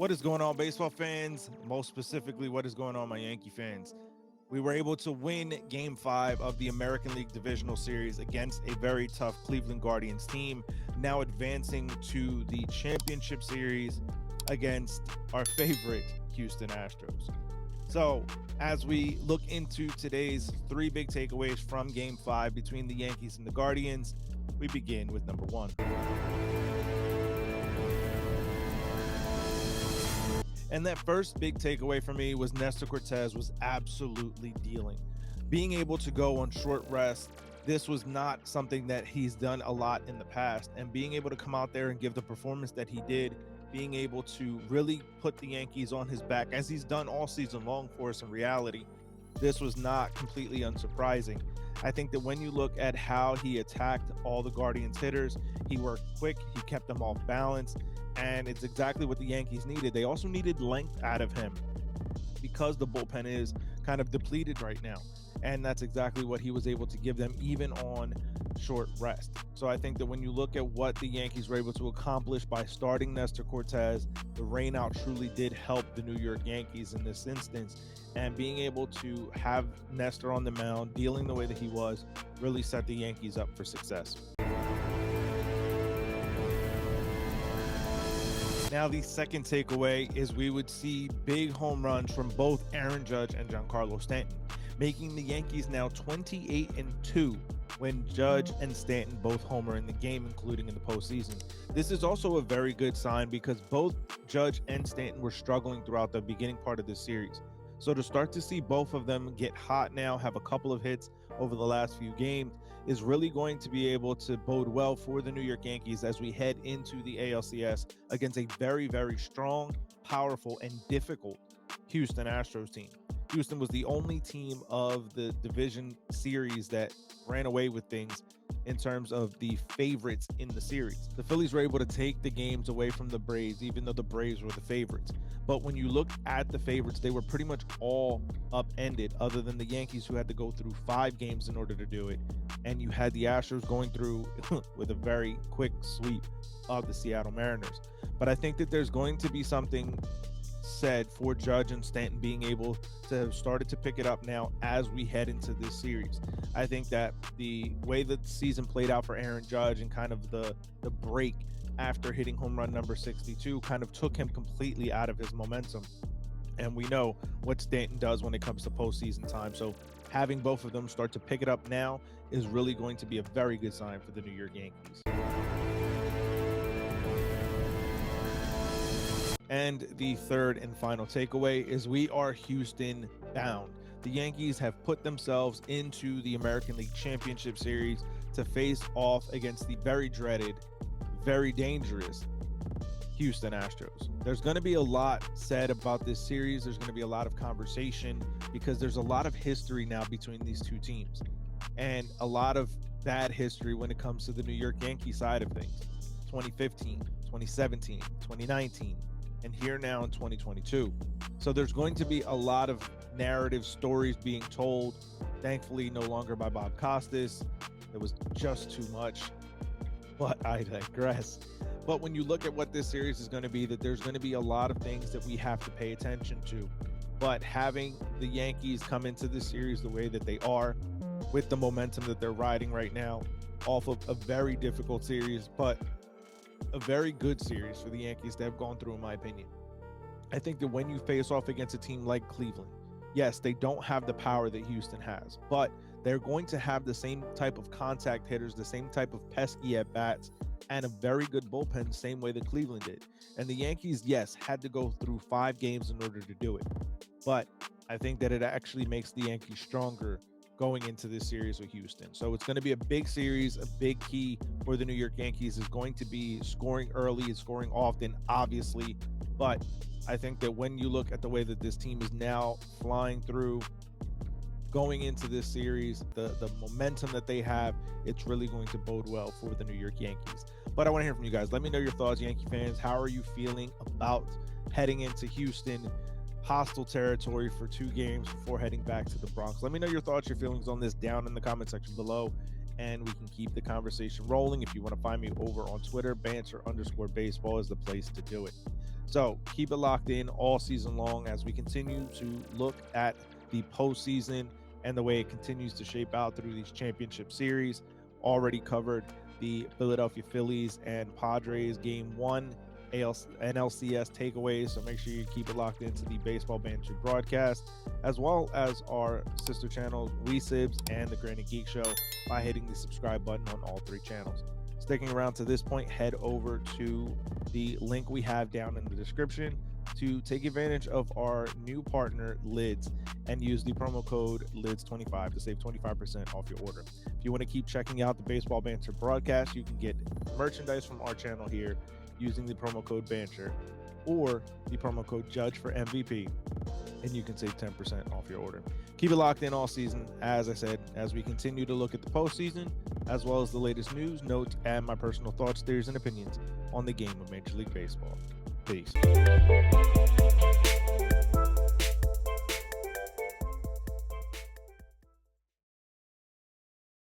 What is going on, baseball fans? Most specifically, what is going on, my Yankee fans? We were able to win Game 5 of the American League Divisional Series against a very tough Cleveland Guardians team, now advancing to the Championship Series against our favorite Houston Astros. So, as we look into today's three big takeaways from Game 5 between the Yankees and the Guardians, we begin with number one. And that first big takeaway for me was Nestor Cortes was absolutely dealing. Being able to go on short rest, this was not something that he's done a lot in the past. And being able to come out there and give the performance that he did, being able to really put the Yankees on his back, as he's done all season long for us in reality, this was not completely unsurprising. I think that when you look at how he attacked all the Guardians hitters, he worked quick, he kept them off balance, and it's exactly what the Yankees needed. They also needed length out of him because the bullpen is kind of depleted right now. And that's exactly what he was able to give them, even on short rest. So I think that when you look at what the Yankees were able to accomplish by starting Nestor Cortes, the rainout truly did help the New York Yankees in this instance. And being able to have Nestor on the mound, dealing the way that he was, really set the Yankees up for success. Now, the second takeaway is we would see big home runs from both Aaron Judge and Giancarlo Stanton, making the Yankees now 28-2 when Judge and Stanton both homer in the game, including in the postseason. This is also a very good sign because both Judge and Stanton were struggling throughout the beginning part of this series. So to start to see both of them get hot now, have a couple of hits over the last few games, is really going to be able to bode well for the New York Yankees as we head into the ALCS against a very, very strong, powerful, and difficult Houston Astros team. Houston was the only team of the division series that ran away with things in terms of the favorites in the series. The Phillies were able to take the games away from the Braves, even though the Braves were the favorites. But when you look at the favorites, they were pretty much all upended, other than the Yankees, who had to go through 5 games in order to do it. And you had the Astros going through with a very quick sweep of the Seattle Mariners. But I think that there's going to be something said for Judge and Stanton being able to have started to pick it up now as we head into this series. I think that the way that the season played out for Aaron Judge and kind of the break after hitting home run number 62 kind of took him completely out of his momentum. And we know what Stanton does when it comes to postseason time. So having both of them start to pick it up now is really going to be a very good sign for the New York Yankees. And the third and final takeaway is we are Houston bound. The Yankees have put themselves into the American League Championship Series to face off against the very dreaded, very dangerous Houston Astros. There's going to be a lot said about this series. There's going to be a lot of conversation because there's a lot of history now between these two teams and a lot of bad history when it comes to the New York Yankees side of things. 2015, 2017, 2019. And here now in 2022. So there's going to be a lot of narrative stories being told, thankfully no longer by Bob Costas. It was just too much, but I digress. But when you look at what this series is going to be, that there's going to be a lot of things that we have to pay attention to. But having the Yankees come into this series the way that they are, with the momentum that they're riding right now, off of a very difficult series, but a very good series for the Yankees to have gone through, in my opinion. I think that when you face off against a team like Cleveland, yes, they don't have the power that Houston has, but they're going to have the same type of contact hitters, the same type of pesky at-bats, and a very good bullpen, same way that Cleveland did. And the Yankees, yes, had to go through 5 games in order to do it. But I think that it actually makes the Yankees stronger going into this series with Houston. So it's going to be a big series. A big key for the New York Yankees is going to be scoring early and scoring often, obviously. But I think that when you look at the way that this team is now flying through, going into this series, the momentum that they have, it's really going to bode well for the New York Yankees. But I want to hear from you guys. Let me know your thoughts, Yankee fans. How are you feeling about heading into Houston? Hostile territory for 2 games before heading back to the Bronx. Let me know your thoughts, your feelings on this down in the comment section below. and we can keep the conversation rolling. If you want to find me over on Twitter, banter_baseball is the place to do it. So keep it locked in all season long as we continue to look at the postseason and the way it continues to shape out through these championship series. Already covered the Philadelphia Phillies and Padres Game 1 NLCS takeaways, so make sure you keep it locked into the Baseball Banter Broadcast, as well as our sister channels, WeSibs and the Granite Geek Show, by hitting the subscribe button on all 3 channels. Sticking around to this point, head over to the link we have down in the description to take advantage of our new partner, Lids, and use the promo code LIDS25 to save 25% off your order. If you want to keep checking out the Baseball Banter Broadcast, you can get merchandise from our channel here using the promo code BANTER or the promo code JUDGE for MVP, and you can save 10% off your order. Keep it locked in all season, as I said, as we continue to look at the postseason, as well as the latest news, notes, and my personal thoughts, theories, and opinions on the game of Major League Baseball. Peace.